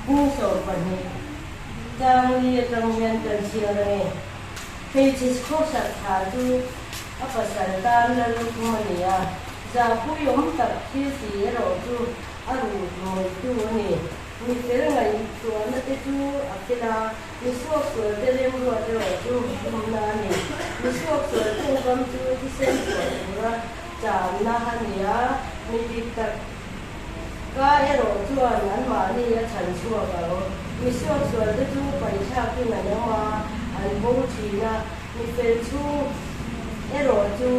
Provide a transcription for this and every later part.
bung so pani jang li tang yan kan sia re pe chi ko sa tha tu apa sa dan la lu mani ya za pu yom ta chi si ro tu aru mo tu ni ni ter ngai tu na te tu akela ni so so te le mo ro tu na ni ni so so tu kam tu ti sen tu ra cha na ha ni ya ni ti ta ka ya ro tu an ma ni ya chan chu ka ro ni so so te tu pai cha ki na ya ma an bo chi na ni fe chu ya ro tu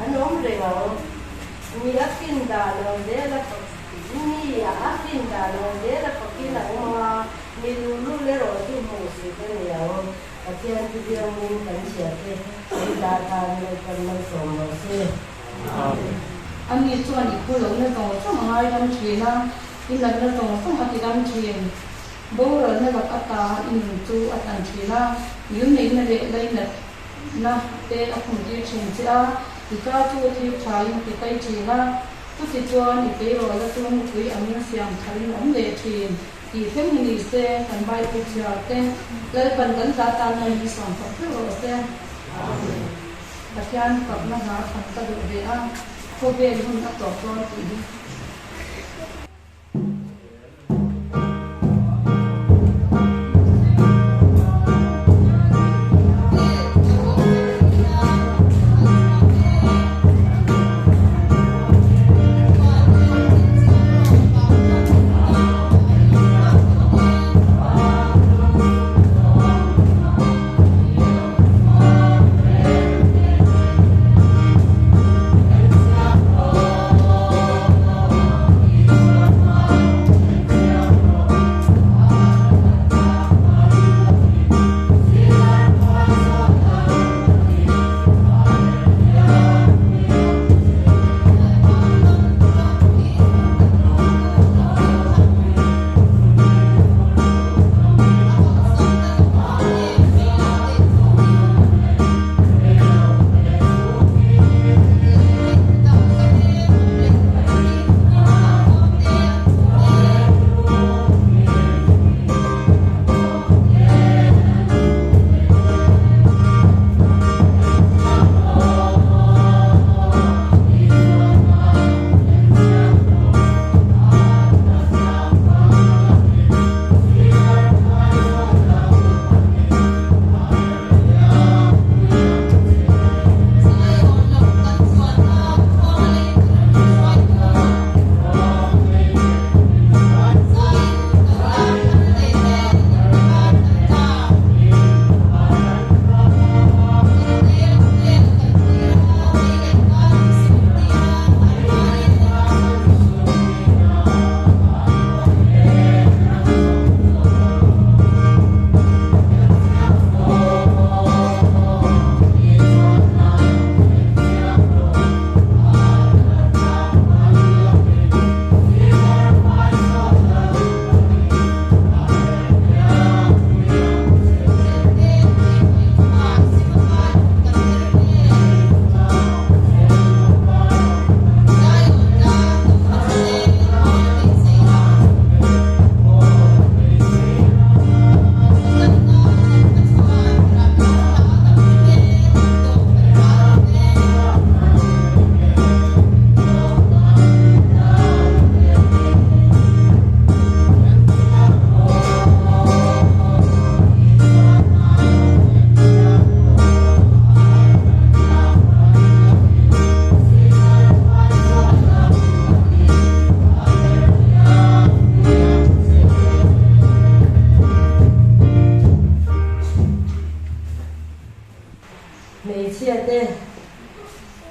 an om re ga ni akin da lo de la ni akin da lo de la pakin na ma ni lu le ro tu mo si te ni ya o atian tu dia mun kan sia te da ta le kan ma so mo se ani chuan I khu lo na tong chang ngai lam thi na in la na tong song ati lam thi bo ro na ba ata in chu atan thi na yun nei na le lai na te a khum ti chen cha I ka chu thi thai ti kai chi na tu ti chuan I pe ro la chuan pui am na siam thalin om le thin I them ni se kan bai pu cha te le kan ta ta na ni som pa ro se Bakian kap na ha kan ta do de a ko be hun ta to ko ti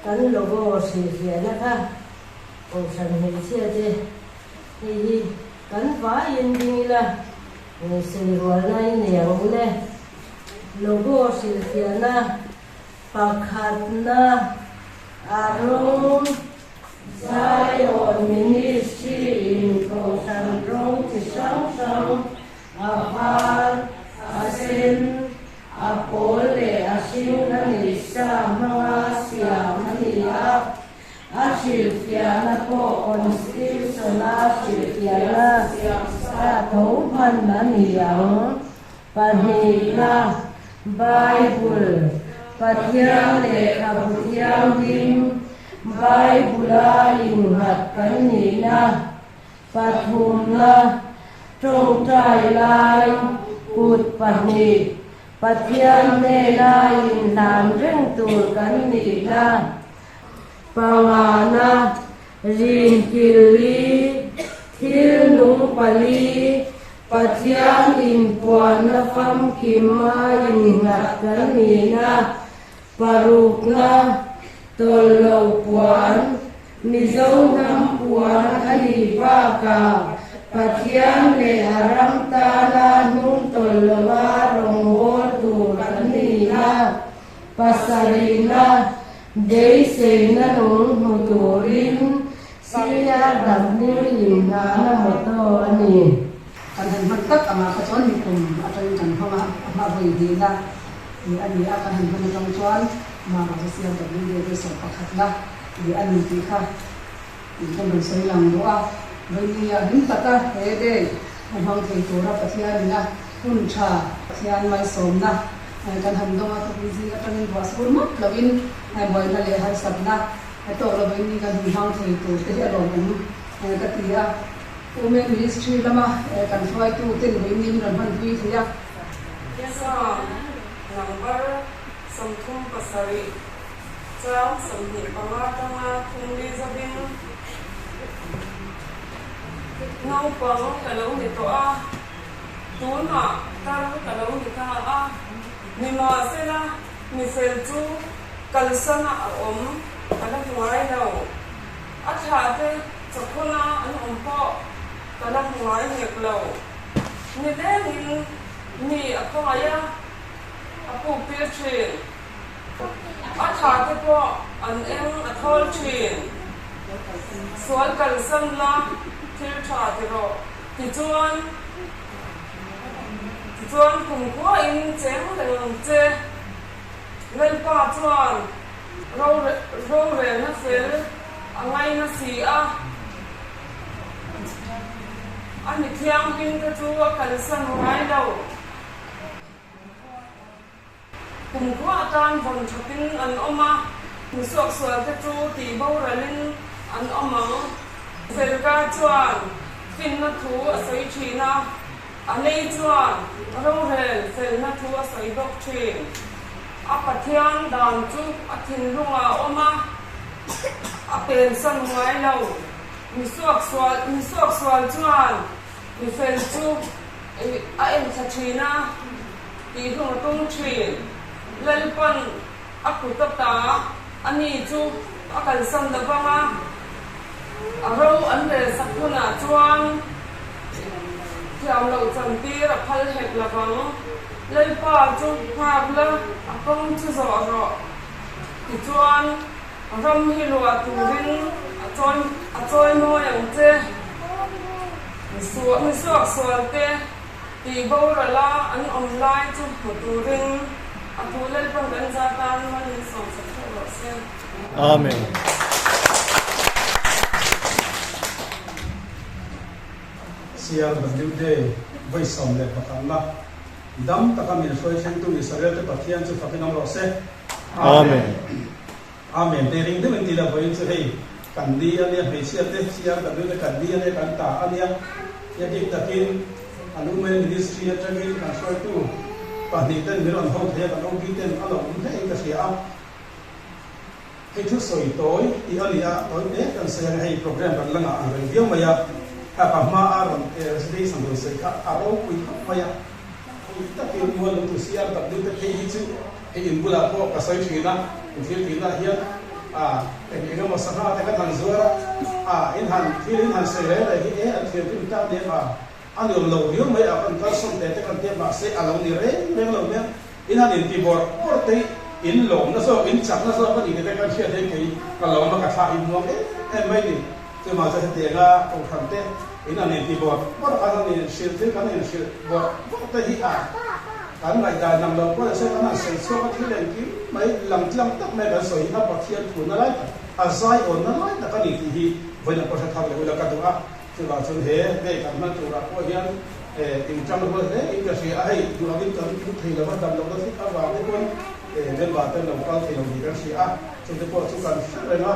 kan logo si na ka o san he sia te hi kan va yin ding la ni se ro na ni ya le logo si na pakhat na arong Zion Ministry in Kosan Rong Tisang Sang Ahal Asin Apole Asin Nanisa Mga Siam Naniya Asil Bible Patiang le kabutiang dim Bible ingat kanina Pathumna trong trai lai Kut pani Patiang le lai làm reng tu kanina Pangana rin kili Thil nung pali Patiang in puan na fam kima ingat kanina Parukna tolo puan Mizong nam puan alibaka Patiang le haram tala nung tolo warong tu kanina Pasarina Dei se na nung muturin Siya damni ina na moto ani kan han tak ama ka chon ni kum atoi kan phama ma voi di la ni ani a kan han tong chuan ma ma siam ta ni de so pakhat la ni ani ti kha ni kan ron sei lang do a voi ni a hin taka he de han hang thei to ra pathia ni na hun tha pathian mai som na kan han do ma to bizi a kan ni was bur mat lovin ai boy na le har sab na to lo voi ni kan hang thei to te a lo mu ka ti a Women Ministry lama kan fai tu ten we min ran han hui thia yasa number somthum pasari chang samhi panga tanga thungli zabin nau pang kalau ni to a tuna tar kalau ni ta a ni ma sela ni sel chu kalsana om kana ngai nau a tha te chakuna an om po kana ngai hek lo ni denin ni apaya apu pirchin a tha te po an em a thol chin sual kalsan la thil tha te ro ti chuan kum ko in cheng leng che vel pa chuan ro re na fel angai na si a ani thiang bin ka chu kalsan ngai lo kum ko atan von thapin an oma ni sok sual te chu ti bo ralin an oma fel ka chuan fin na thu a sei thina anei chuan ro rel fel na thu a sei dok thin a pathian dan chu a thin runga oma a pen san ngai lo ni sok sual chuan ni fel chu a en tha thina ti hung tung thin lalpan akutata ani chu akal sam da banga aro an le sakuna chuan thiam lo chanti ra phal hek la bang lalpa chu phapla akong chu zo ro ti chuan ram hi lo aturin a choi mo yang che ni suak sual te ti bo ra la an online chu aturin Atulal pangganjatan manisong sa Panginoon. Amen. Siya berjude vaisom le patala dam takamin soi sentu Israel te pathian chu fakinong rose. Amen. Amen. Te ring de mentila voin chu hei kandia ne hei sia te siya berjude kandia ne kanta ania ya dik takin anumen ministry atagin kan soi tu Pahnitan miron hot he kan ongiten along he ka sia he thu soi toy I alia toy ne kan sia hei program kan langa ang review maya ha pa ma aron sdei sang do sai ka aro kui maya ta ke mo lo tu sia ta de te hi chu he in bula ko ka sai thina in thil thina hian te ke mo sa ha te ka tan zuara in han se le hi e an thil tin ta de anh em lâu nhiều mấy anh ta xong để cho con tiếp mà sẽ anh lâu đi đấy mấy lâu nhá in anh em thì bỏ tới in lồng nó sao in chặt nó sao có gì để con chia thế cái lâu nó cả pha in luôn đấy em mấy đi chứ mà sẽ tiền ra ông thằng thế in anh em thì bỏ anh em xin thế cái này xin bỏ tới hi kan ngai da nam lo ko se kana se so ka thi len ki mai lam tak me ga soi na pathian thu na lai azai on na lai na ka ni hi voina ko tha le ula ka tunga chu la chun he be kan na chu ra ko hian in chang ho he in ka se ai du la bin kan thu thei la ba dam lo da si ka wa ne ko den ba tan lo ka thei lo ni ka si a chu te ko chu kan re na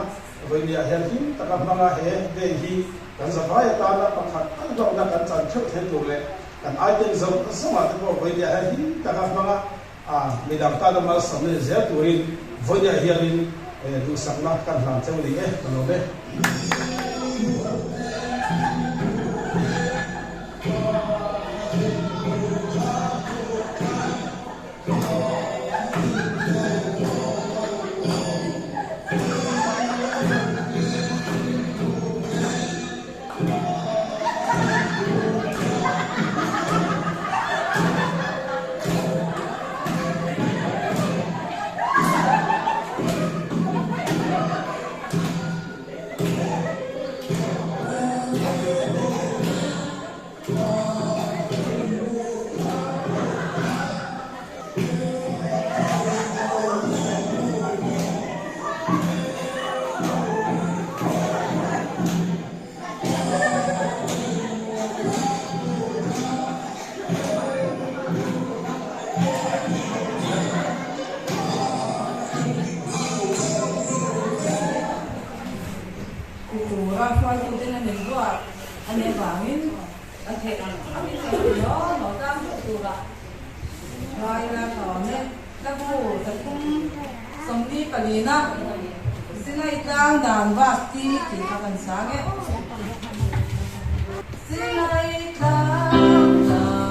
voina hian hi ta ka ma he be hi kan sa ba ya ta na pa khat kan lo na kan chan chu then tu le kan ai ten zo sama te ko voina hi ta ka ma mi dam ta ma sam ne ze tu rin voina hian du sang na kan lam cheu li kan lo be Hãy subscribe cho kênh Ghiền Mì Gõ để không bỏ lỡ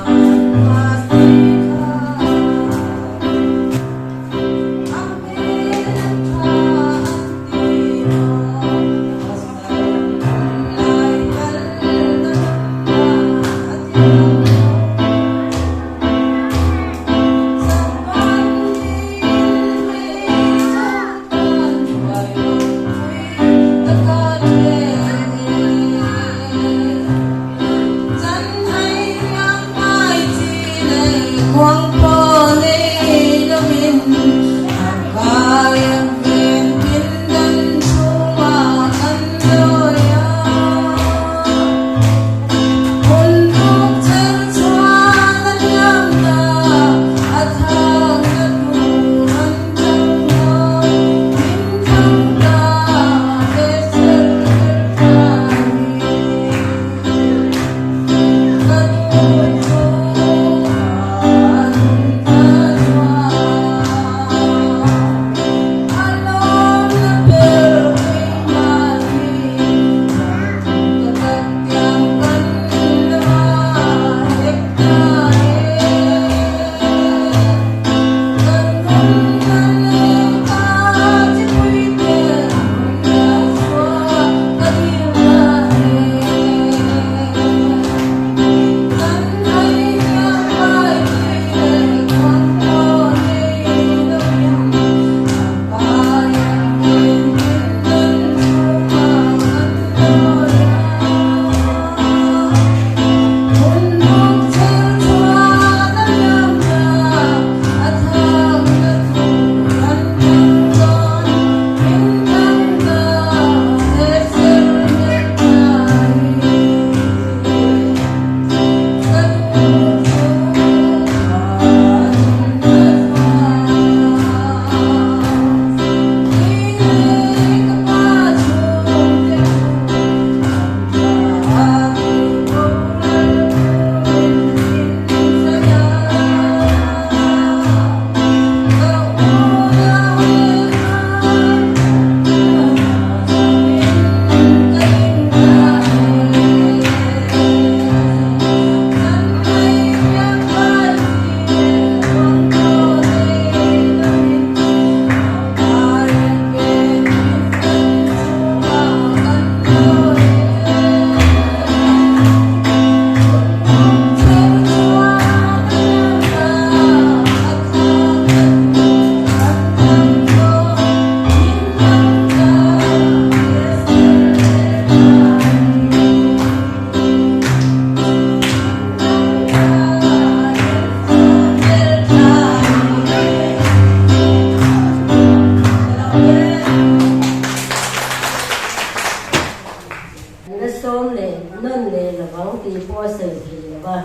là vắng thì qua sợi thì là ba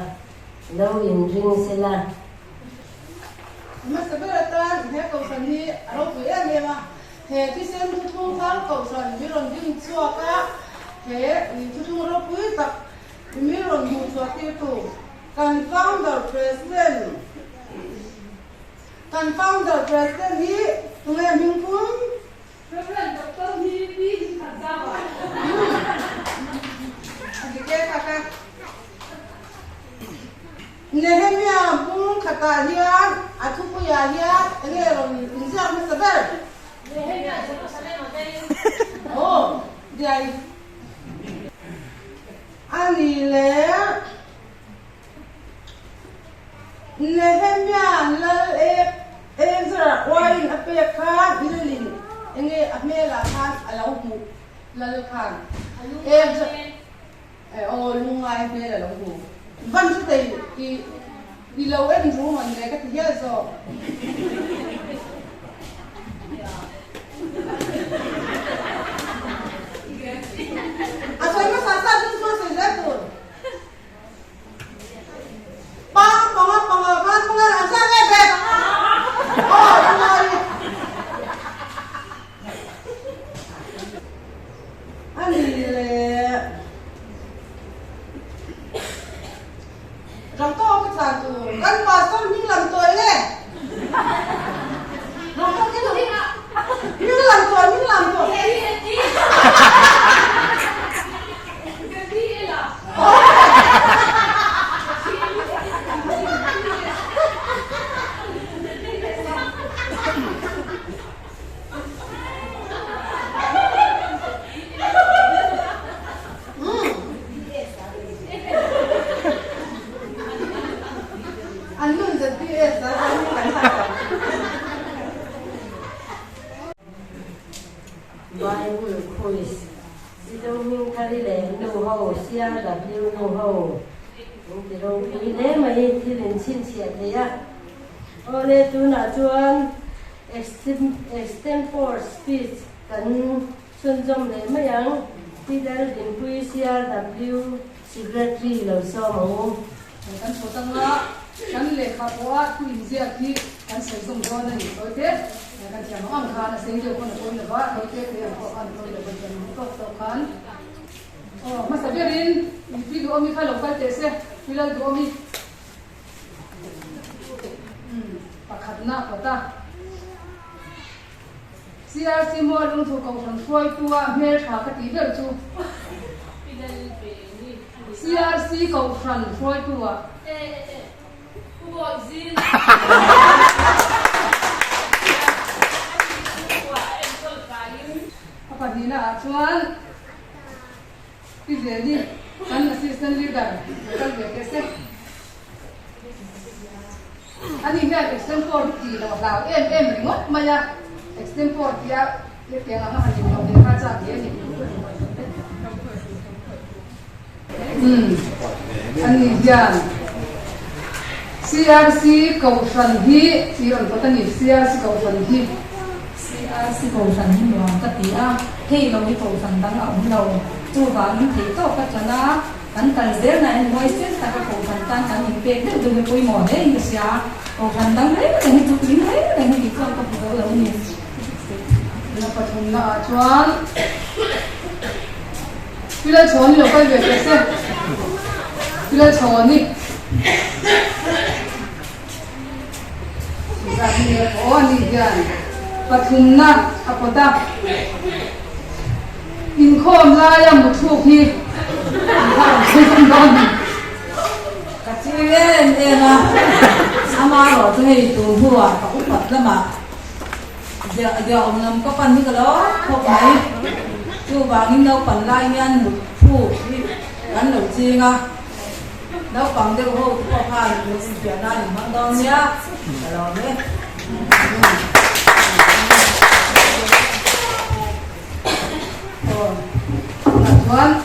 lâu in ring sẽ là mà sẽ biết là thế cầu sản thì đâu phải em em mà thế thì xem thu thu phán cầu sản biết rồi nhưng xua cả thế thu thu đâu quý tập biết rồi thu xua tiêu thụ confounder president hi tụi em mình cũng president doctor hi đi thật ra vậy anh cái kakak Nehemia pun kata dia, aku punya dia, ini orang Indonesia mesti ber. Nehemia Jerusalem ada. Oh, dia. Ani le. Nehemia lal Ezra wain apa kan ilin. Ini amela kan alaumu lal kan. Ezra. Oh lungai amela alaumu. Văn chứ thầy thì đi lâu ấy thì chúng mình này cái thứ nhất rồi à tôi mới sáng tạo những số xảy ra rồi bằng anh sang nghe về anh đi rằng to cái sản từ gắn vào xong những lần tuổi này rằng to cái gì những lần tuổi Bible quiz. Di đâu mình khai lệ nô hậu, CRW nô hậu. Di đâu quý lẽ mà thì lên xin xịt đấy á. Ô lê tu nà chuan extempore speech cần xuân dòng lẽ mà yang. Di đâu đến quý CRW secretary lâu sau mà ôm. kan số tăng lá kan lệ khá quá tu in dễ thì kan sử dụng đó này đối thế kan chỉ nó ăn khá là sinh được con là quá đối thế thì có ăn con là con có tàu khán mà sao biết in vì đồ mi khai lộc khai thế sẽ vì là đồ mi khát na có ta CRC mua lương thu cầu phần phơi tua mê khá cái tí được chú CRC cầu phần phơi tua apa ni na chuan ki je ni an assistant leader kan ve ke se ani me extempore ti lo la em ringot maya extempore dia le te nga han ni lo de kha cha dia ni ani jan CRC cầu phần hi thì còn có tên là CRC cầu phần hi CRC cầu phần hi mà cái tí thì nó mới cầu phần đang ở đầu chu ván thì tốt cái cho nó cắn cắn dễ này mỗi xét ta cái cầu phần tan cắn những cái đấy từ cái quay mỏ đấy như thế cầu phần đang đấy là những thứ lính đấy là những cái con có phải đâu nhiều là phải thùng là chuan bây giờ chuan thì cái việc cái xe bây giờ chuan đi oh ni jan pathumna apota in khom la ya muthu khi ha khom don ka chi le na ama ro thei tu huwa ka upat lama ja nam ka pan ni ka lo khop mai chu wangin no pan lai ngan thu gan lo chi nga đâu còn đâu hô có pha được chuyện này mà đâu nhá rồi đấy Tuan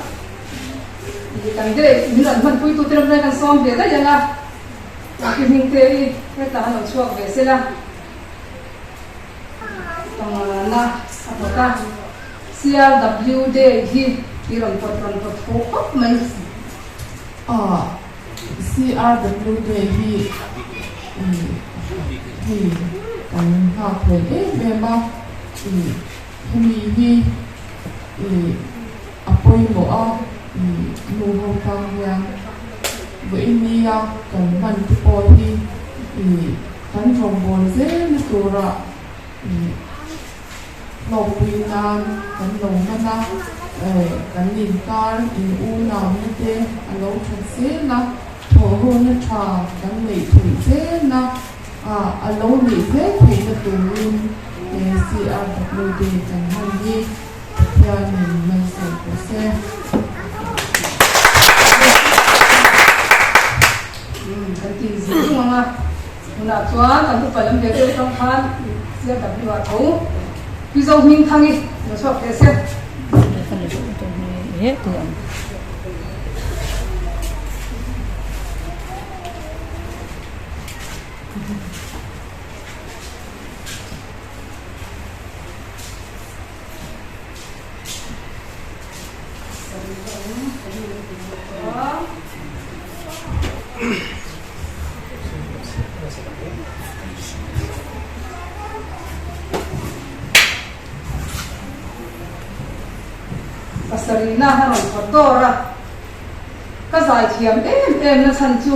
thì cần cái những lần phân phui tu tiên này cần xong việc đấy vậy là cái mình thế cái ta nó chuộc về xe là còn là apa ta CRW day hi iron pot phô hấp mấy CRWD hi kan ha phê mà hi apoi mo a nu ho kang ya với India kan man po hi kan from bon ze ni tura lo pinan kan lo na kan lim kar in u na mi te alo thon se na tho ho na tha kan nei thui se na alo nei se thei na turin CRWD kan han hi ya ni mai se ko se kan ti zi nga na chua kan tu palam de tu tong khan sia ta bi wa tho pi zo ming thangi no so ke se Sarina haron kotora kazai thiam em na san chu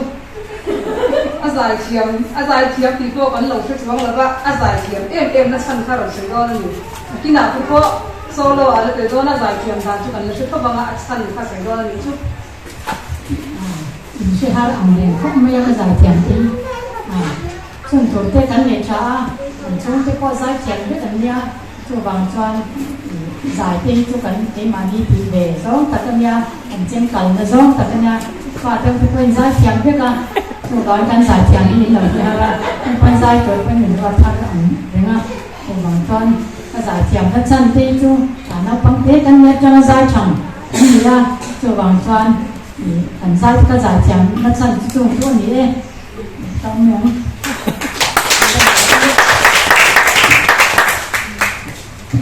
azai thiam ti ko kan lo se chuang la ba azai thiam em na san kharon se go ni kina ko solo ala te do na zai thiam dan chu kan le se ko banga san kha se go ni chu sẽ hát ông này không mấy cái giải tiền thì chúng tôi thấy cái này cha chúng tôi có giải tiền với cái nhà chúng bằng cho giải tiền cho cái mà đi tìm về giống tất cả nhà anh xem cầu là giống tất cả nhà và tôi phải quên giải tiền với cả chúng tôi đang giải tiền đi là cái là quên giải rồi quên mình vào thằng ông đúng không chúng bằng cho cái giải tiền cái chân thì chúng nó bằng thế cái nhà cho nó giải chồng thì là chúng bằng cho anh giải cái giải tiền nó chân chúng tôi nghĩ trong nhóm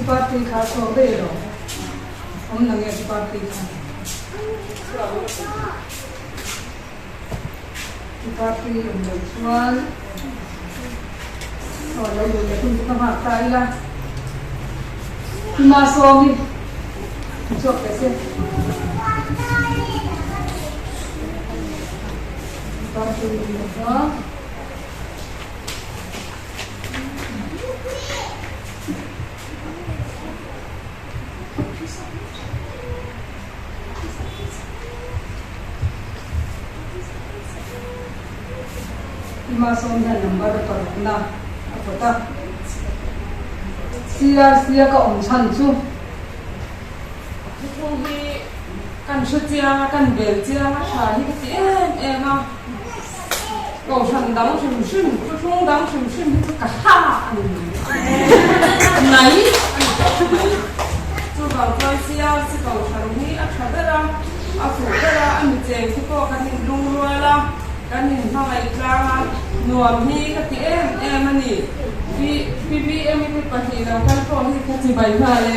party kha so be ro om nang ye party kha party om lo chuan lo lo le kun ka ma ta ila ma so mi so ke se party lo ma som na number par na apota sia ka om chan chu thu hi kan shu chia kan bel chia ma tha hi ti em ma go chan dang shim shim chu chung dang shim shim ka ha nai chu ba ko sia si go chan hi a thadara a fu dara an cheng ki ko kan lung luala kan hin ha mai kla nuam hi ka ti em ani PBM ni pa hi la kan ko hi ka ti bai ma le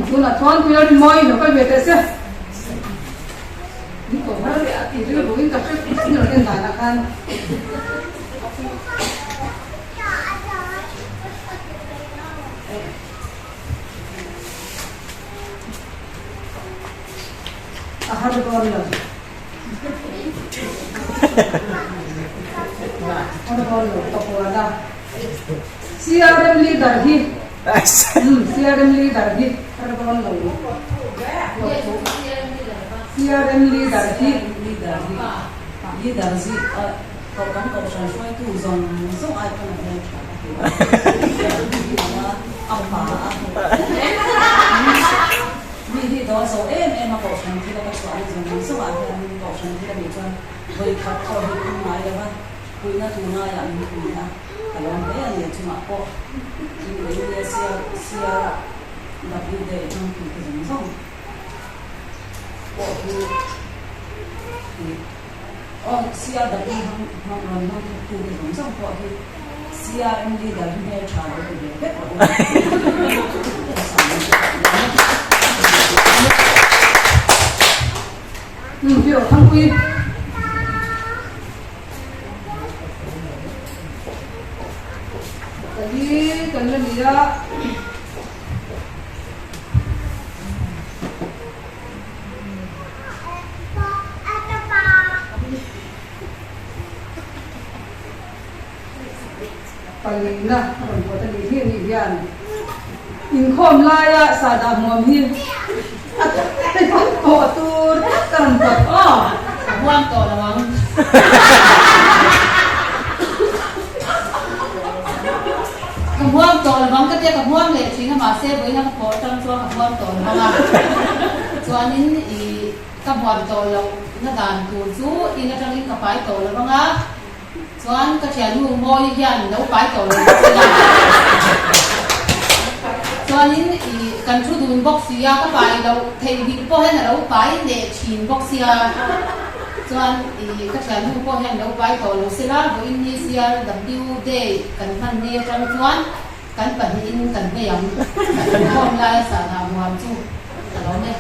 kuna thon pia ri moi no ka ve te se ni ko har le ati ri bo in ka se ni no den da kan har don lo to ko da CRM leader hi CRM leader hi har don lo CRM leader hi leader zi ko kan ko san shoi tu zong so ai kan ne apa mi hi do so em ma ko san thi la ka swai zong so ai kan ko san thi la mi chuan voi khat ko hi ku mai la ba ku na tu na ya mi ku na ka lon be ani chu ma ko ni le ni sia la bi de jong ki zong ko sia da đi hang ron hang tu đi hong sang ko hi sia em đi da me cha de de pe ko biểu thăng quy cần là gì đó phần na phần của ta đi thiên đi gian in khom lai á sa đà mồm hiên cái con cò tu cần vật hoang to là mong cầm hoang to là mong cái tia cầm hoang lệ chính là mà xe với nó có trong cho cầm hoang to là mong cho nên cầm hoang to là nó đàn tu chú in nó trong in cầm phải to là mong á cho anh cái chuyện mua mua như vậy nấu phải to là cho nên cần chú đun bóc xìa các bài đâu thầy bị bỏ hết là đâu phải để chín bóc xìa cho nên các bạn không bỏ hết đâu phải tổ lô xìa với Indonesia WD cần phân nêu trong chuan cần bản in cần cái giống cần không lại sản nào hoàn chu là đó này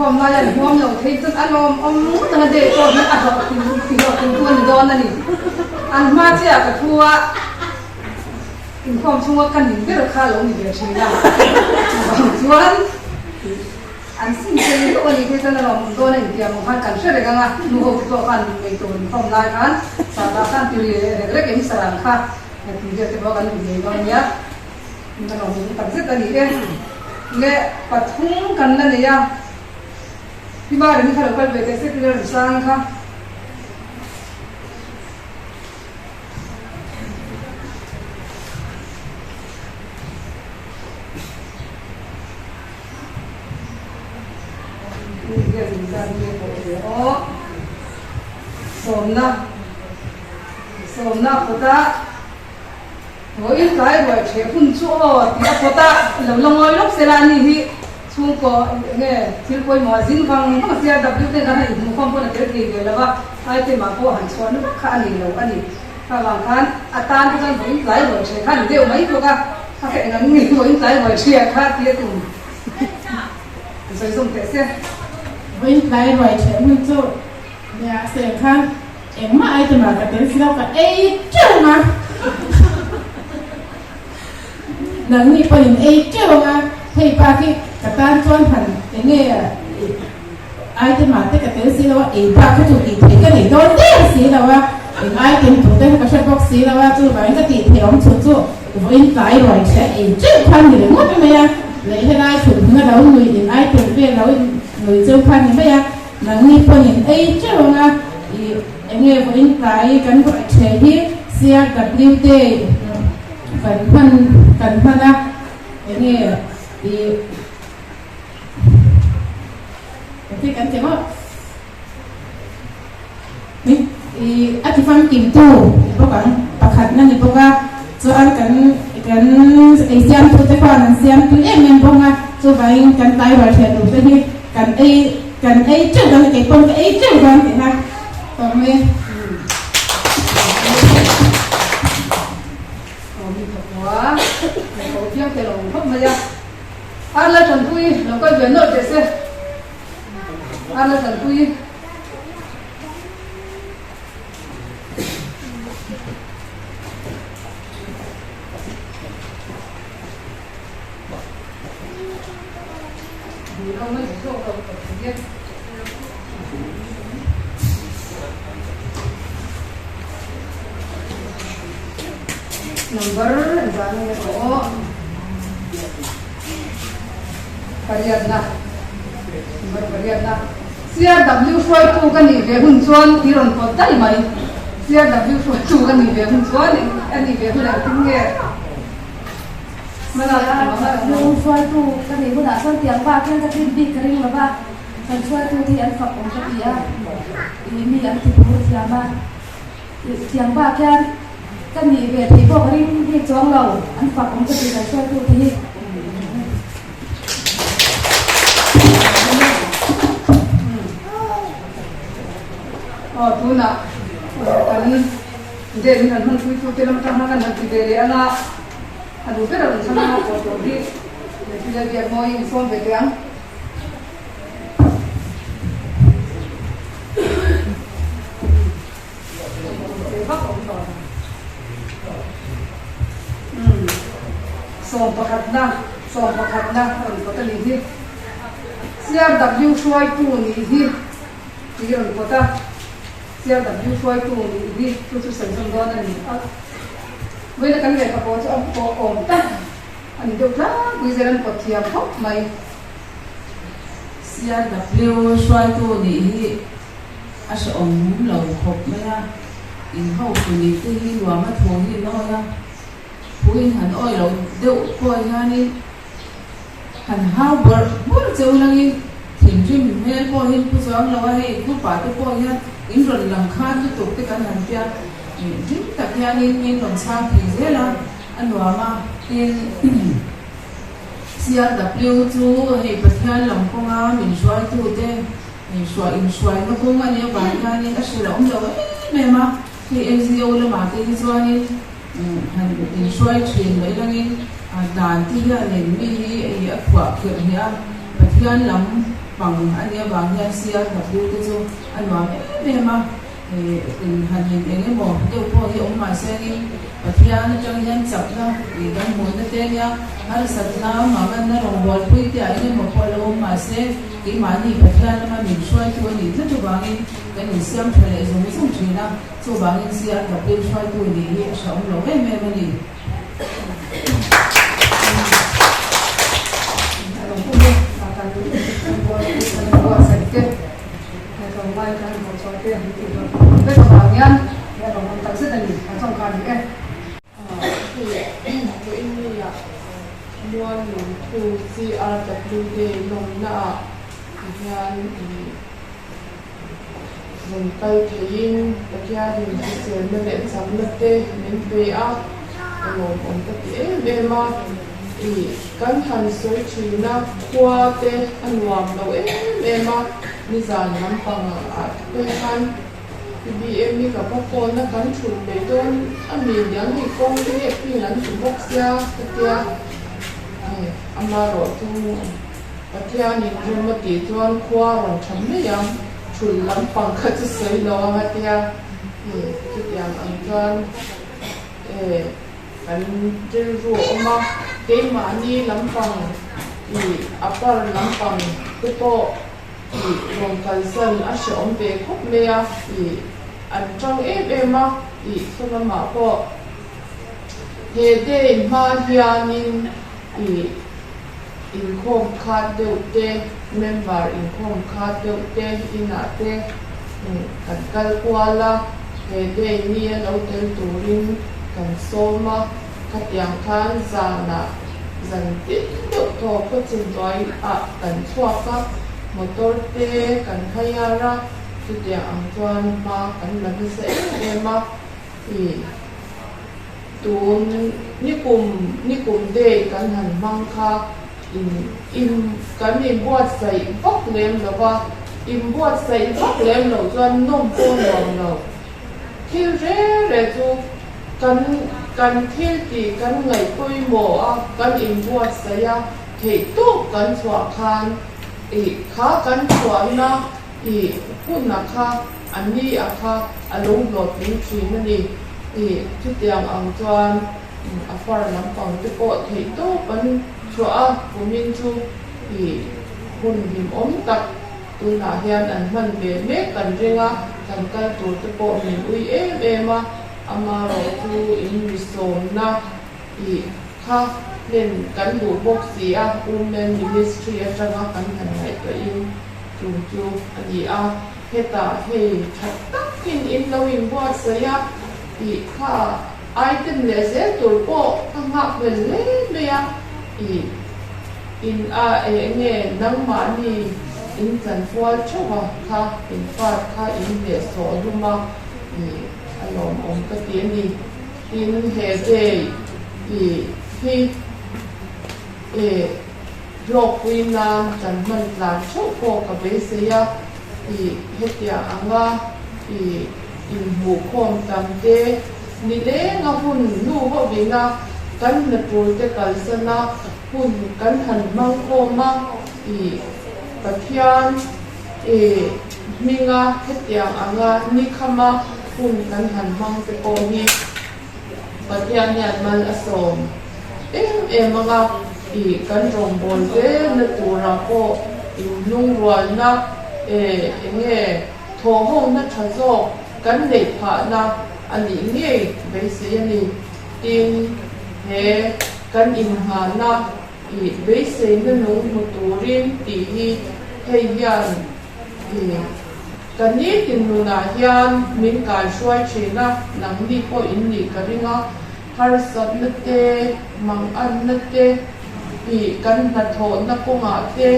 không lai là hôm nào thấy tức ăn ông muốn là để cho nó ăn học thì tuần đó là gì ăn mà chỉ là thua không chung cái nhìn cái được khá lâu như vậy chứ là chuan ăn xin cái đó thì cái là làm đó này thì một phần cảnh sẽ được ngang nu học to kan mấy tuần không lai kan sao kan thì cái cái misalan khác thì giờ thì bao cái gì đó nhá mình làm một cảnh rất là gì đấy nghe bắt thung kan là gì àที่บ้านนี่ถ้าเราไปเจอสิ่งที่เราสร้างค่ะนี่เรื่องการเรียนของเด็กสมนะพุทธะโอ้ยใครบ่อยเชื่อพุ่นชั่วที่พุทธะเราลงเอาลูกเสลานี่chung ko nge thil koi ma jin bang ma sia w te ga hai mu khom ko na te ri ge la ba ai te ma ko han chon no kha ani lo ani ka wang khan atan ko kan boi lai bo che khan deu mai ko ka ka ke nang ni boi lai bo che kha ti tu sai som te se với lại rồi trẻ mình cho nhà sẽ khăn em mà ai thì mà cái tiếng xin cả ấy chứ mà nắng đi bên ấy chứ mà hay ba cái tan chuan thành cái nghe ai thì mà cái tiếng xin là ấy ba cái chủ đề thì cái này đó đấy xin làว่าai thì tụi tôi cái shop box xin làว่าchú bạn cái tiền thì ông chú với lại rồi trẻ ấy chứ khoan gì mất cái này lấy cái này chủ nó đâu người thì ai tiền viên đâu người chơi khoan như vậy à nắng đi bên ấy chứ mà anh nghe với lại cái gọi trẻ đi CWD cần phân á anh nghe thì cái cảnh chém á thì anh phân kim tu bác bạn bác khát nên bác à cho anh cần Asian tu thế còn Asian tu em bác à cho vậy cần tay vào trẻ tu thế thì cần ấy chứ đó là cái con cái ấy chứ đó thì ha còn nghe quá cổ phiếu thì lòng hấp mà ra ăn là thần thui nó có biến đổi thế xem ăn là thần thui thì nó mới được đâu biết number examine ko Pariadna number Pariadna CRW42 kan ni ve hun chuan tiron ko dai mai CRW42 kan ni ve hun chuan ani ve hun la tinge mana lu suai tu kan ni budak son tiang ba kan tak big kering la ba kan suai tu ti an fak om ta dia ini an ti pu tiang ba kan kan ni về thì có cái chóng lầu ăn phật cũng có gì là cho tôi thì tu na kan de ni kan hui tu te lam ta ha kan ti de le ana adu pe ram sa na ko to di de ti la dia moi in son ve yang som pakat na ron ko ta ni hi CRW shwai tu ni hi ti ron ko ta CRW shwai tu ni hi tu san san do na ni a we na kan le ka ko cha ko om ta ani do la we zeran ko thiam thok mai CRW shwai tu ni hi a sa om lo khop mai a in ho tu ni te hi wa ma tho hi lo ya puin han oi lo deu ko ya ni han hao bor bor cheu lang in thim rim mel ko hin pu sang lo wa he ku pa te ko ya in ron lang khan tu te kan han pia rim ta ya ni ron sa thi ze la anwa ma in CRW chu he pathian lam ko nga min shwai tu te ni shwai in shwai ma ko nga ne ba ya ni a shira om lo me ma he NGO la ma te ni chuan in han in shwai thin mai lang in dan ti ya len mi hi a khwa khir hi a pathian lam pang ania bang ya CRW te chu anwa me ma in han in enge mo deu po hi om ma se ni pathian chang yan chap na i dan mo na te ya har satna ma man na rong bol pui te ai ne mo po lo ma se ki ma ni pathian ma min shwai tu ni ta tu bang in kan in siam thale zo mi sum thina chu bang in CRW shwai tu ni hi sha om lo me ma ni Muan lung thu CRW de long na hian lung kai thein takia din se me le cham na te min pe a lom om ta te ma kan han soi china khwa te anwam lo ma ni zan lam pang a te han BM ni ka pa na kan chun le don ami yang hi kong le pi lan chu bok sia takia amaro tu pathian in rumati chuan khwa ron tham me yang chul lam pang kha chu sei lo ma tia chu yang ang chuan kan til ru oma ke ma ni lam pang apar lam pang te po ron kal san a she om pe khop me a an chang ma sona ma po he de ma hianin in khom khat deu te member in khom khat deu te ina te kan kal kwala he de ni lo tel turin kan soma khatyang khan zana zan ti to to ko chin doi a kan chua ka motor te kan khayara tu te ang chuan ma kan la se ma tun ni kum de kan han mang kha in kan in buat sai vok lem lo ba in buat sai vok lem lo chuan nom po nom lo thil re chu kan thil ti kan ngai poi mo a kan in buat sai a thei to kan chwa khan kha kan chwa na hun na kha ani a kha along lot ni chi na ni chu tiang ang chuan afar lam pang te po thei to pan chua pumin chu hun him om tak tu na hian an man be me kan ringa kan kal tu te po min ui ma ama ro chu in resom na kha len kan du box si a women ministry a tanga kan han hai to in chu ani a heta he that tak in lo in what saya kha item lese tur po kha vel le ya in a nge nang ma ni in kan fual chawa kha in far kha in le so luma alom om ka ti ni in he de hi blok wina kan man tlan chau po ka be se ya hetia anga in bu khom tam te ni le nga hun nu ho bina kan na tur te kal sana hun kan han mang khoma pathian minga hetiang anga ni khama hun kan han mang te ko hi pathian yan mal asom anga kan rong bol te na tura ko nung rual na nge tho hong na thazo kan nei pha na ani nge be se ani tin he kan in ha na be se na nung muturin ti hi hei yan kan ni tin nu na hian min kai shwai chena nang ni ko in ni karinga har sat na te mang an na te kan na tho na ko nga te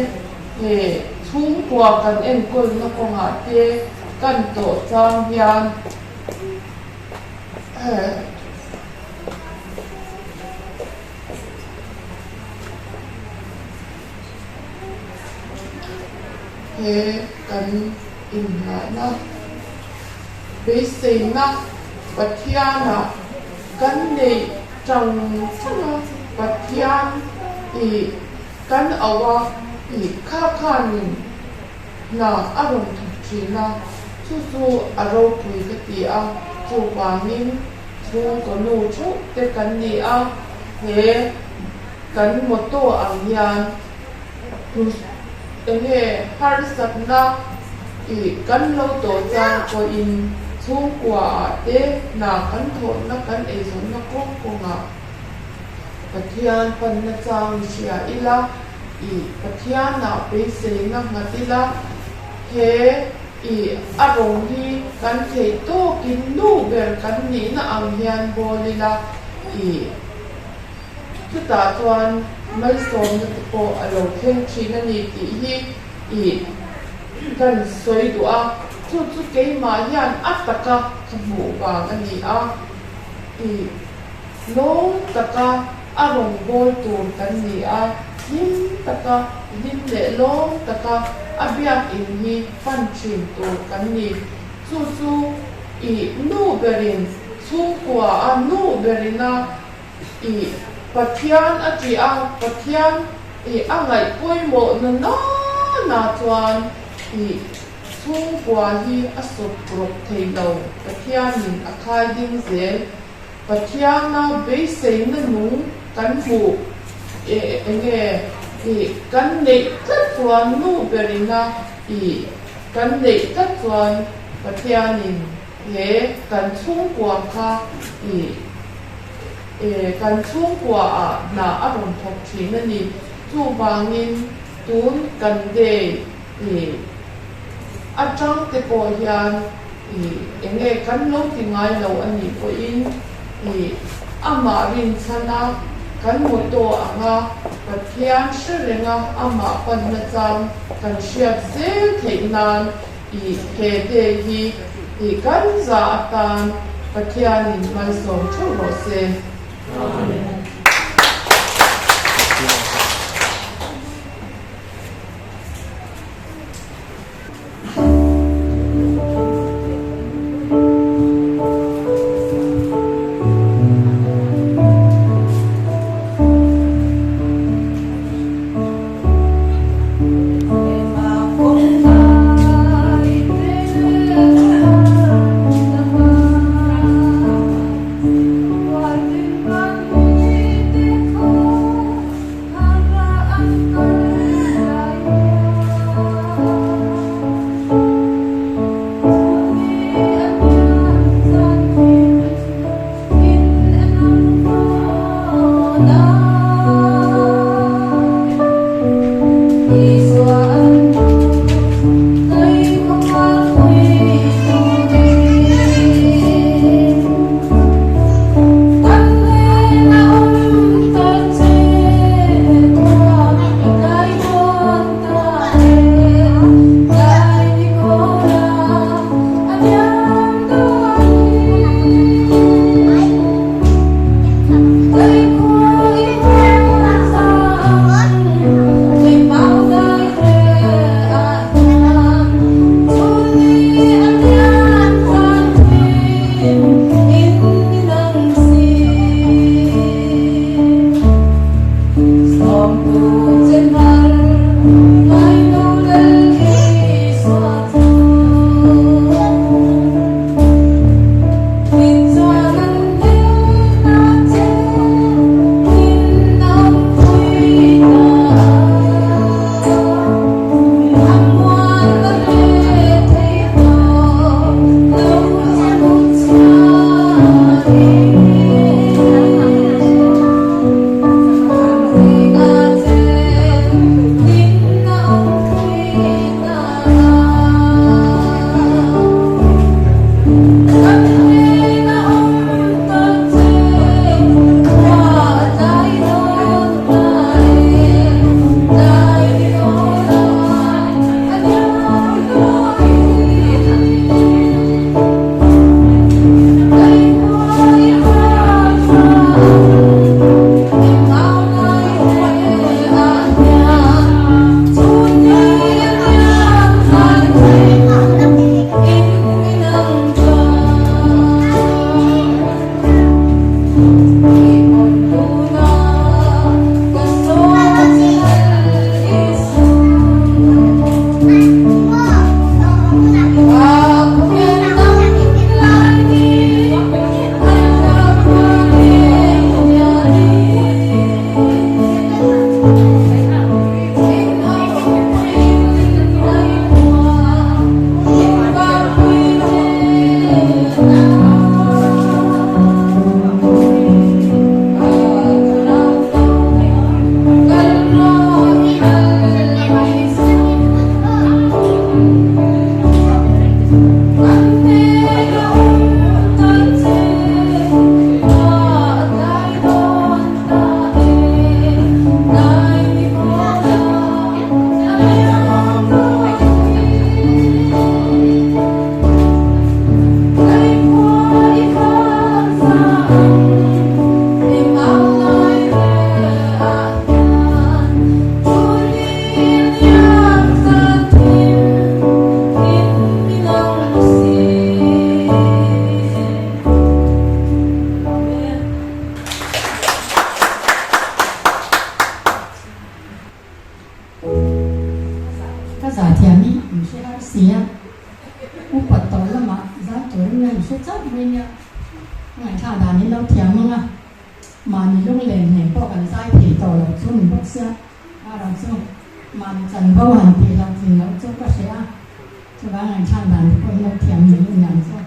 chung qua kan en kol na ko nga te kan to chang hian kan in ha na be se na pathiana kan nei chang changa pathian kan awa kha khan na arong thi na chu aro pui ka ti a chu wangin chu ko nu chu te kan ni a he kan moto ang yan he har sat na kan lo to chang ko in chu kwa te na kan thon na kan e zon na ko nga pathian pan na chang sia ila pathian na pe se na ngatila he arong hi kan thei to kin nu ber kan ni na ang hian bolila chu ta chuan mai som na ko alo khen thi na ni ti hi kan soi du a chu ke ma hian ataka mu ba ani a lo taka arong bol tu kan ni a him taka him le lo taka abiak in hi fan chin tu kan ni chu nu berin chu kwa a nu berina pathian ati a pathian angai poi mo na chuan chu kwa hi asop prop thei lo pathian in akhai ding zel pathian na be sei na nu kan hu kan nei tat chuan nu berina kan nei tat chuan pathian in he kan chung kwa kha kan chung kwa na arong thok thin ani chu bangin tun kan de atang te po hian kan lo ti ngai lo ani ko in ama rin chana kan moto anga pathian shrenga ama pan na cham kan shiat zel theinan he de hi kan za atan pathian in mai som thu ro se amen. What giả thiam mi mình sẽ ăn xía u quật tỏi là mà giá tuổi người mình sẽ chấp mình nha ngày thà đàn nên đâu thiam mông à mà mình lúc lên này có cần sai thì tỏi là chỗ mình bóc xía làm sao mà mình chẳng bao hẳn thì làm gì nó chỗ có sẽ cho bạn ngày thà đàn có lâu thiam mình làm sao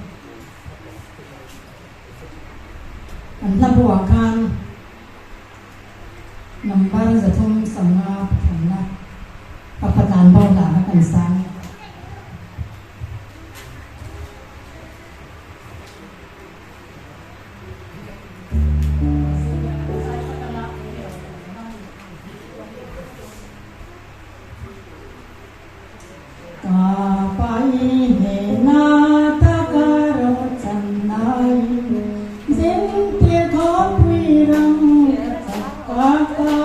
anh làm bùa can number za thum samna phamna papatan bo la kan sang ta pai ne na ta karo chandai zen te tho pui rang ka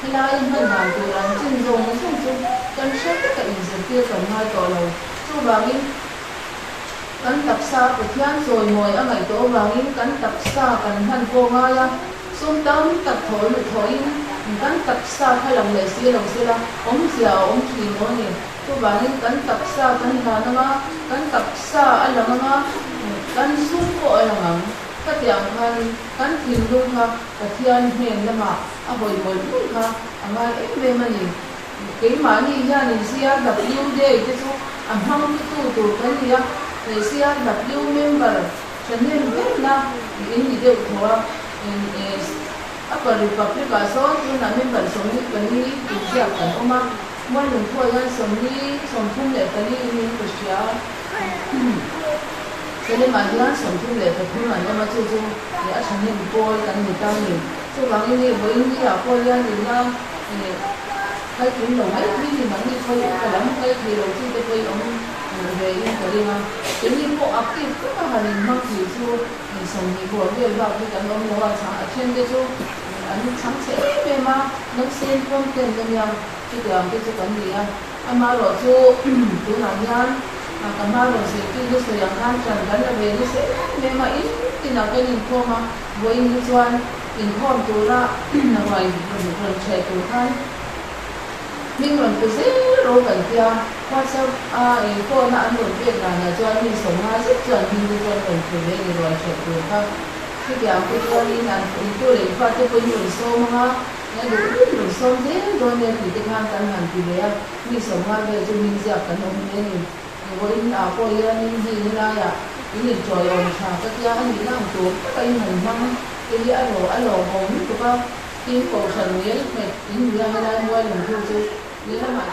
thế là anh hơn hàng từ làm chân dùng chung chung chân xét tất cả những sự kia còn hai tổ đầu chú bà đi cắn tập xa của thiên rồi ngồi ở ngày tổ bà đi cắn tập xa cắn hành cô ngay á xuống tâm tập thổi một thổi cắn tập xa hay lòng lệ xí là ông già ông chỉ nói nè chú bà đi cắn tập xa cắn hà nó cắn tập xa anh là nó cắn xuống cô anh là các tiếng han cắn thìn luôn ha các thiên hèn là mà hồi luôn ha anh ấy về mà nhìn cái mà đi ra nhìn xia đập yêu đây cái số anh không cái tu cái gì á để xia đập yêu member cho nên biết là cái gì đều thôi apa Republik Aso tu nak member somni kali dia kan oma moi lung thôi gan somni somthum le kali ni Rusia cho nên mà dia somthum le tapi mana ma tu tu dia chane boy kan ni tao ni so bang ni boy ni ya boy ya ni na cái chuyện đầu mấy cái gì mà đi thôi cái lắm cái thì đầu tiên tôi thấy ông về yên cái đi mà cái gì bộ áp kia cũng là hành mang thì chú mình sống thì buồn về vào cái cảm ông nó là sáng trên cái chú anh sáng sẽ về mà nó xem không tiền cho nhau cái đường cái chú cái gì anh mà rồi chú làm nhang mà cảm ơn rồi sẽ cái số yang kan chẳng cần là về nó sẽ về mà ít thì nào cái nhìn không mà với những chuyện nhìn không chú là ngoài rồi trẻ tuổi thôi nhưng mà cái gì rồi cần kia qua sau cô là anh muốn việc là cho mình sống hai rất chuẩn nhưng cho mình phải lên rồi trẻ tuổi thôi cái kiểu cái cho nên là tôi để qua tôi có nhiều số mà nó đủ nhiều số thế rồi nên thì cái hàng căn hàng thì đấy mình sống hai về cho mình dẹp cái nông nên với cô ấy nên gì như này à cái nhìn trời ồn xả các gia anh nghĩ làm tốt các anh mình mang cái gì ăn lẩu hồng của con cái cổ thần nghĩa này cái người hay là mua làm thôi chứ nghĩa là mà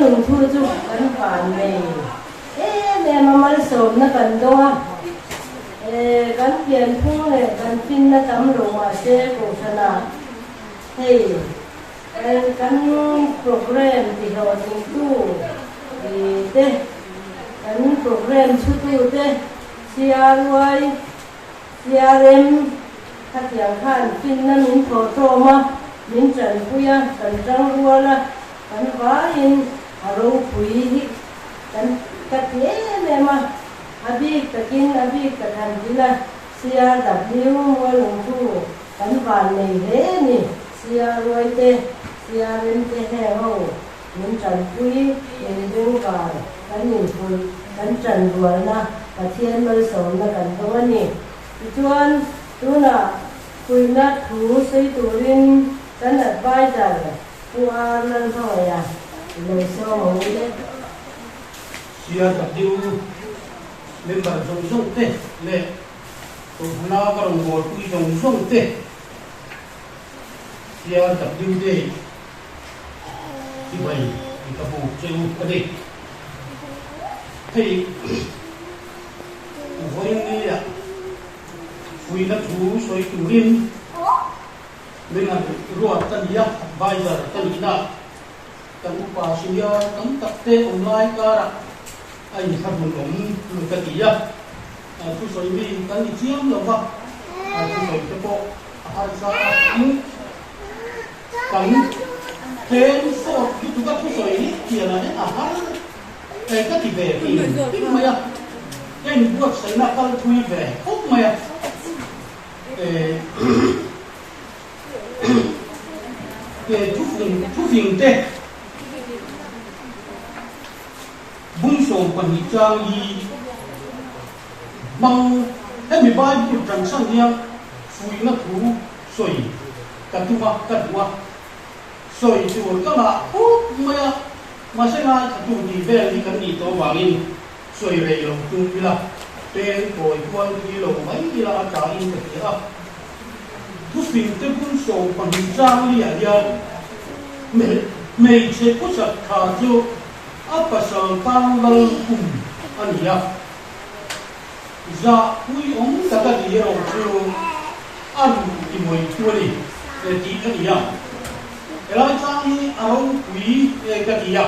lùng thu chụp cắn phản này mẹ mà ăn sớm nó cần đó cắn tiền phun này cắn pin nó tắm lùng mà xe cổ chân à thì cắn program thì họ chính tu thì thế cắn program chút tu thế CRY CRM các dạng khan pin nó mình photo mà mình trần phuya trần trăng rùa là cắn vá in rau pui cắn cắt mẹ mà abi takin abi katan dila CRW mua lùng thu cắn vàng này thế nè CRY te CRM te hè hậu mình trần pui mình đưa vào cắn nhìn pui cắn trần rùa na và thiên mơ sống là cắn đó nè chuan tu na pui na thu xây tu rin cắn là vai ra qua lên thôi à lời sau hậu đấy CRW member jong te le to na ka rong bor pui jong te CRW te ki bai ka bu cheu ka de thei voi ni ya pui na thu soi tu rin mình làm ruột tân ya advisor tân ina tân upa senior tân tập te online cả anh thắp một ống cái gì á tôi soi mi cái gì chiếm đâu vậy tôi soi cái bộ hai sa những cắn thêm số chúng ta thu soi tiền là hết à cái gì về thì mày à cái buộc sấy là con thui về không mày à cái thu phình thế bung sổ quần trang y mang cái bị bay bị trắng sang nhau phui nó thú soi cắt tua soi chuột các bạn mày à mà sẽ ngay thật tụ đi về đi cần đi to vàng in soi rầy lồng tung đi là tên cội quan đi lồng mấy đi là trả in được thế à thu phình cái bung sổ quần trang đi à giờ mày sẽ có sạch thà cho apa sang tang lal kum ania za ui om taka di ro chu an di moi tuani ti ania ela chang arong ui ka dia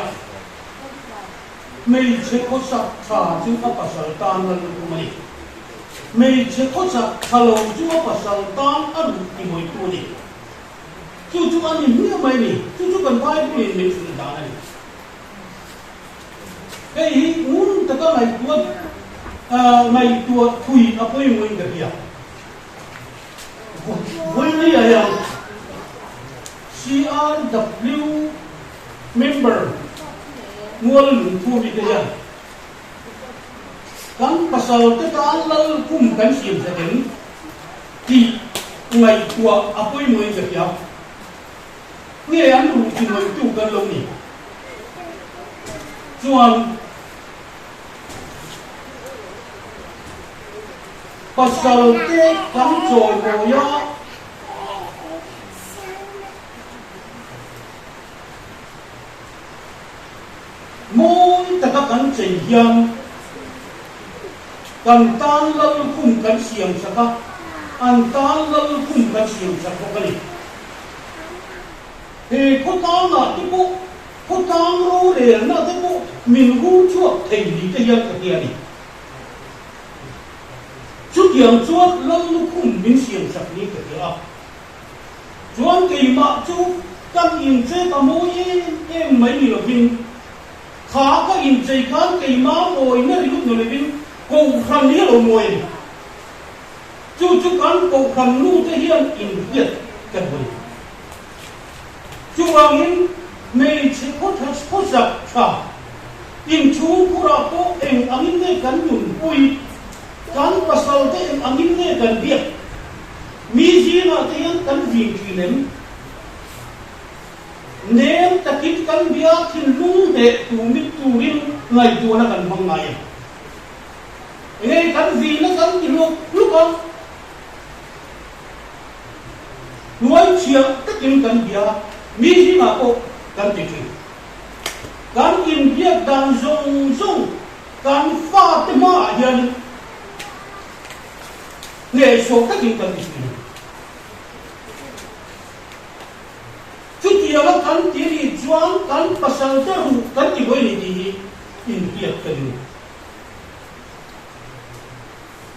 mei che ko sa cha chu apa sang tang lal kum ani mei che ko sa thalo chu apa sang tang an di moi tuani chu ani mi mai ni chu kan bai ni ni chu da ni cái muốn tất cả ngày tua thui ở bên ngoài cái gì à với lý là CRW member nguồn thu bị cái gì kan pasal te ta lal kum kan sim sa den thì ngày tua ở bên ngoài cái gì à nghe anh đủ thì người tu kan lâu ni chuan pasal te kan choi mo ya moi ta ka kan chei hiam kan tan lal kum kan siam saka an tan lal kum kan siam saka kali he ko ta na ti ko tang ro le na te ko min hu chuak thei ni te hian ka tia ni chu tiang chuak lal lu khum min siam sak ni ka tia chuan ke ma chu kan in che ka mo em mai ni lo bin kha ka in che kan ke ma moi na ri lu no le bin ko khan ni lo moi chu kan ko khan nu te hian in hiat ka boi chu wangin mei che ko thas ko sak cha in chu pura ko eng angin ne kan nun pui kan pasal te eng angin ne kan biak mi ji na te yan kan ving ki nem takit kan biak thin lung he tu mit tu rin ngai tu na kan mang ngai ngai kan vi na kan ti lu kan nuai chia takin kan biak mi ji na ko kan ti kan in biak dan zong kan fa te ma yan ne so ka kin kan ti chu ti la kan ti ri chuan kan pasal te ru kan ti boi ni ti in biak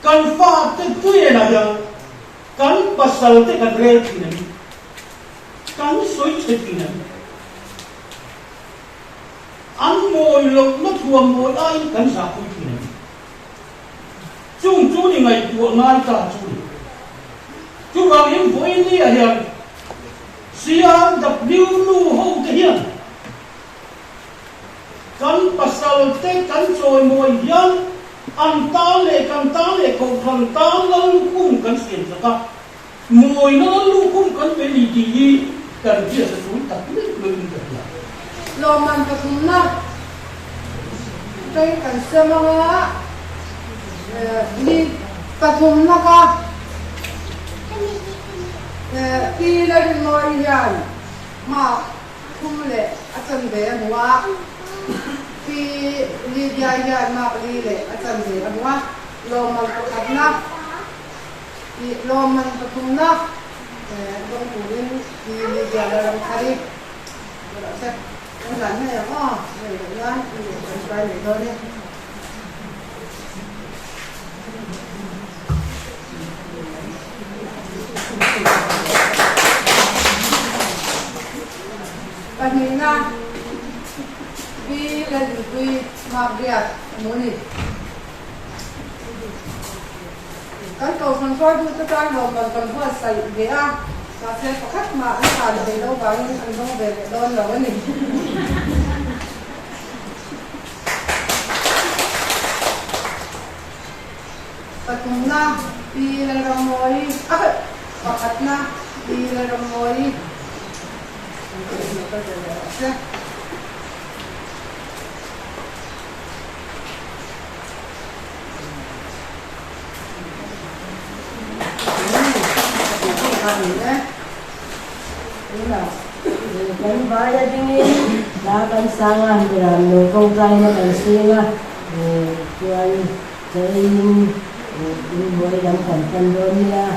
kan fa te tu ye na yan kan pasal te kan re ti ni kan soi che ti ni an moi lộc nó thuồng moi ai kan sa pui ti ni chung chu ni ngai tu ngai ta chu wang yim voi ni a hian CRW nu ho te hian kan pasal te kan choi moi hian an ta le ko khan ta la lu kum kan sian saka moi na lu kum kan pe ni ti kan dia sa tu ta ni lu ni ta lo man ka kum na kai kan sama ni pathum na ka ti la rin moi yan ma kum le asan be muwa ti li ya ma li le asan be muwa lo man ka khatna ti lo man ka kum na dong purin ti li ya la ram khari sa kan lan ne ko le yan ti kan pai le do ne kanina bi lên bi mà việc muốn đi cái cầu phần coi du tất cả một phần hoa sậy về à và sẽ có khách mà anh ta để đâu vào nhưng anh không về đâu là cái này Patuna bi lên ramoi Patna bi lên ramoi Kan baya dingin, lakan sangan beram, kau kaya kan singa, tuan jain, boleh dapat tandonia.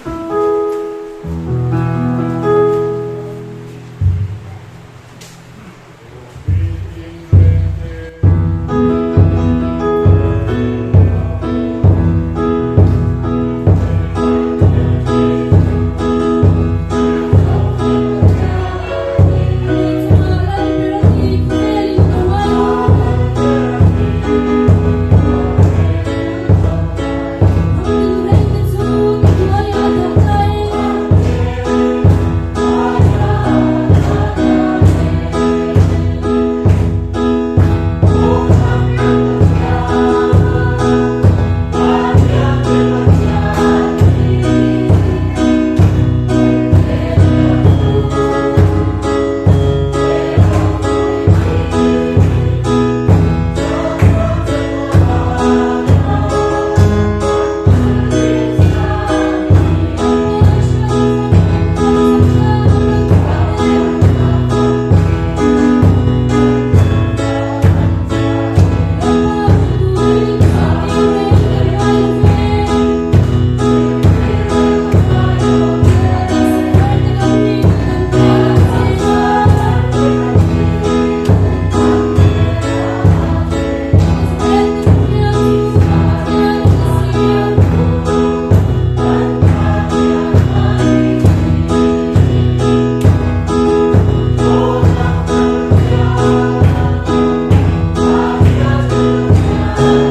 Hãy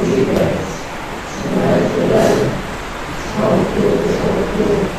subscribe cho kênh Ghiền Mì Gõ để không bỏ lỡ